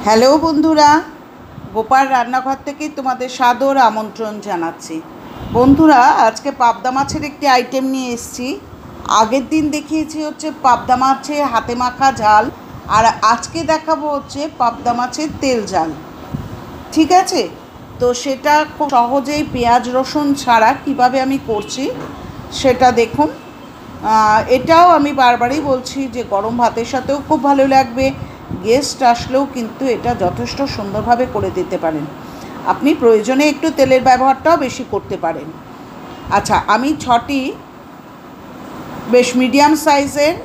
Hello বন্ধুরা, গোপাল রান্নাঘর থেকে তোমাদের সাদর আমন্ত্রণ জানাচ্ছি। বন্ধুরা, আজকে পাবদা মাছের একটি আইটেম নিয়ে এসেছি। আগের দিন দেখিয়েছি হচ্ছে পাবদা মাছের হাতে মাখা ঝাল, আর আজকে দেখাবো হচ্ছে পাবদা মাছের তেল ঝাল। ঠিক আছে, তো সেটা খুব সহজেই পেঁয়াজ রসুন ছাড়া কিভাবে আমি করছি সেটা দেখুন। এটাও আমি বারবারই বলছি যে গরম ভাতের সাথেও খুব ভালো লাগবে, গেস্ট আসলেও কিন্তু এটা যথেষ্ট সুন্দরভাবে করে দিতে পারেন। আপনি প্রয়োজনে একটু তেলের ব্যবহারটাও বেশি করতে পারেন। আচ্ছা, আমি 6টি বেশ মিডিয়াম সাইজের,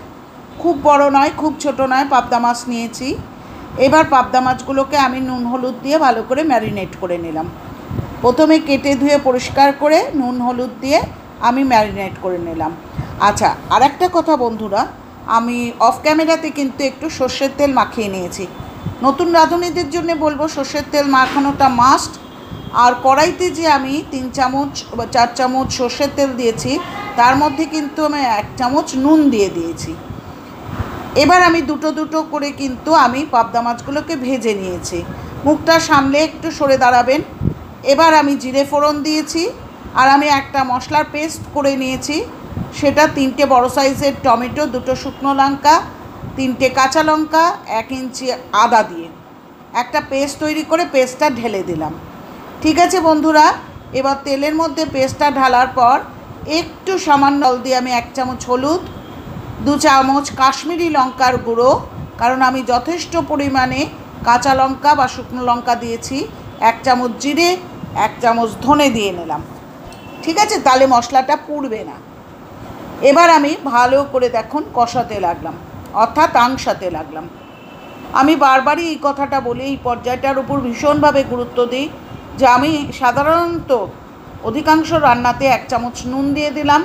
খুব বড় নয় খুব ছোট নয়, পাবদা মাছ নিয়েছি। এবার পাবদা মাছগুলোকে আমি নুন হলুদ দিয়ে ভালো করে ম্যারিনেট করে নিলাম। প্রথমে কেটে ধুয়ে পরিষ্কার করে নুন হলুদ দিয়ে আমি ম্যারিনেট করে নিলাম। আচ্ছা, আর একটা কথা বন্ধুরা, আমি অফ ক্যামেরাতে কিন্তু একটু সর্ষের তেল মাখিয়ে নিয়েছি। নতুন রাঁধুনিদের জন্য বলবো সর্ষের তেল মাখানোটা মাস্ট। আর কড়াইতে যে আমি 3 চামচ বা 4 চামচ সর্ষের তেল দিয়েছি, তার মধ্যে কিন্তু আমি 1 চামচ নুন দিয়ে দিয়েছি। এবার আমি দুটো দুটো করে কিন্তু আমি পাবদা মাছগুলোকে ভেজে নিয়েছি। মুখটা সামলে একটু সরে দাঁড়াবেন। এবার আমি জিরে ফোড়ন দিয়েছি, আর আমি একটা মশলার পেস্ট করে নিয়েছি। সেটা 3টে বড় সাইজের টমেটো, 2টো শুকনো লঙ্কা, 3টে কাঁচা লঙ্কা, 1 ইঞ্চি আদা দিয়ে একটা পেস্ট তৈরি করে পেস্টটা ঢেলে দিলাম। ঠিক আছে বন্ধুরা, এবার তেলের মধ্যে পেস্টটা ঢালার পর একটু সামান্য জল দিয়ে আমি 1 চামচ হলুদ, 2 চামচ কাশ্মীরি লঙ্কার গুঁড়ো, কারণ আমি যথেষ্ট পরিমাণে কাঁচা লঙ্কা বা শুকনো লঙ্কা দিয়েছি, 1 চামচ জিরে, 1 চামচ ধনে দিয়ে নিলাম। ঠিক আছে, তাহলে মশলাটা পুড়বে না। এবার আমি ভালো করে দেখুন কষাতে লাগলাম, অর্থাৎ আংশাতে লাগলাম। আমি বারবারই এই কথাটা বলি, এই পর্যায়টার উপর ভীষণভাবে গুরুত্ব দিই যে আমি সাধারণত অধিকাংশ রান্নাতে 1 চামচ নুন দিয়ে দিলাম।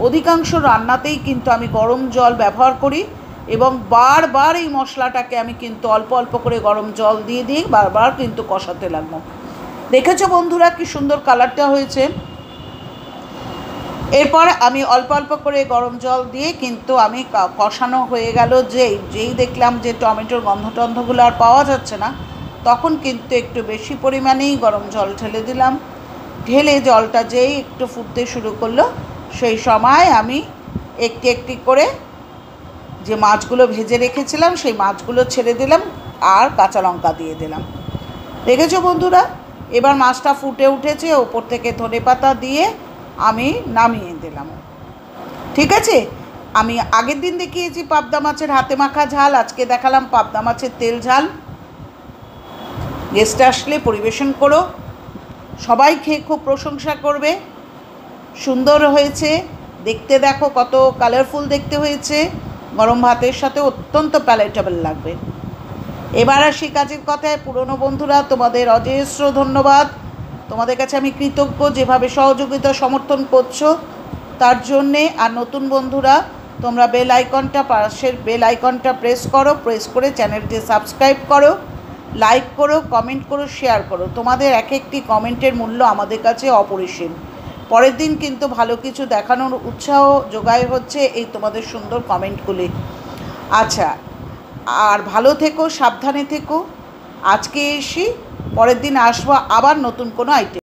অধিকাংশ রান্নাতেই কিন্তু আমি গরম জল ব্যবহার করি, এবং বারবার এই মশলাটাকে আমি কিন্তু অল্প অল্প করে গরম জল দিয়ে দিই, বারবার কিন্তু কষাতে লাগলাম। দেখেছো বন্ধুরা কি সুন্দর কালারটা হয়েছে। এরপর আমি অল্প অল্প করে গরম জল দিয়ে কিন্তু আমি কষানো হয়ে গেল। যেই দেখলাম যে টমেটোর গন্ধগুলো আর পাওয়া যাচ্ছে না, তখন কিন্তু একটু বেশি পরিমাণেই গরম জল ঢেলে দিলাম। ঢেলে জলটা যেই একটু ফুটতে শুরু করলো, সেই সময় আমি একটি একটি করে যে মাছগুলো ভেজে রেখেছিলাম সেই মাছগুলো ছেড়ে দিলাম, আর কাঁচা লঙ্কা দিয়ে দিলাম। দেখেছো বন্ধুরা, এবার মাছটা ফুটে উঠেছে, ওপর থেকে ধনেপাতা দিয়ে আমি নামিয়ে দিলাম। ঠিক আছে, আমি আগের দিন দেখিয়েছি পাবদা মাছের হাতে মাখা ঝাল, আজকে দেখালাম পাবদা মাছের তেল ঝাল। গেস্ট আসলে পরিবেশন করো, সবাই খেয়ে খুব প্রশংসা করবে। সুন্দর হয়েছে দেখতে, দেখো কত কালারফুল দেখতে হয়েছে, গরম ভাতের সাথে অত্যন্ত প্যালেটেবল লাগবে। এবার আসি কাজের কথায়। পুরনো বন্ধুরা, তোমাদের অজস্র ধন্যবাদ। তোমাদের কাছে আমি কৃতজ্ঞ যেভাবে সহযোগিতা সমর্থন করছো তার জন্যে। আর নতুন বন্ধুরা, তোমরা পাশের বেল আইকনটা প্রেস করে চ্যানেলটি সাবস্ক্রাইব করো, লাইক করো, কমেন্ট করো, শেয়ার করো। তোমাদের এক একটি কমেন্টের মূল্য আমাদের কাছে অপরিসীম। পরের দিন কিন্তু ভালো কিছু দেখানোর উৎসাহ যোগায় হচ্ছে এই তোমাদের সুন্দর কমেন্টগুলি। আচ্ছা, আর ভালো থেকো, সাবধানে থেকো। আজকে এসি, পরের দিন আসবো আবার নতুন কোনো আইটেম।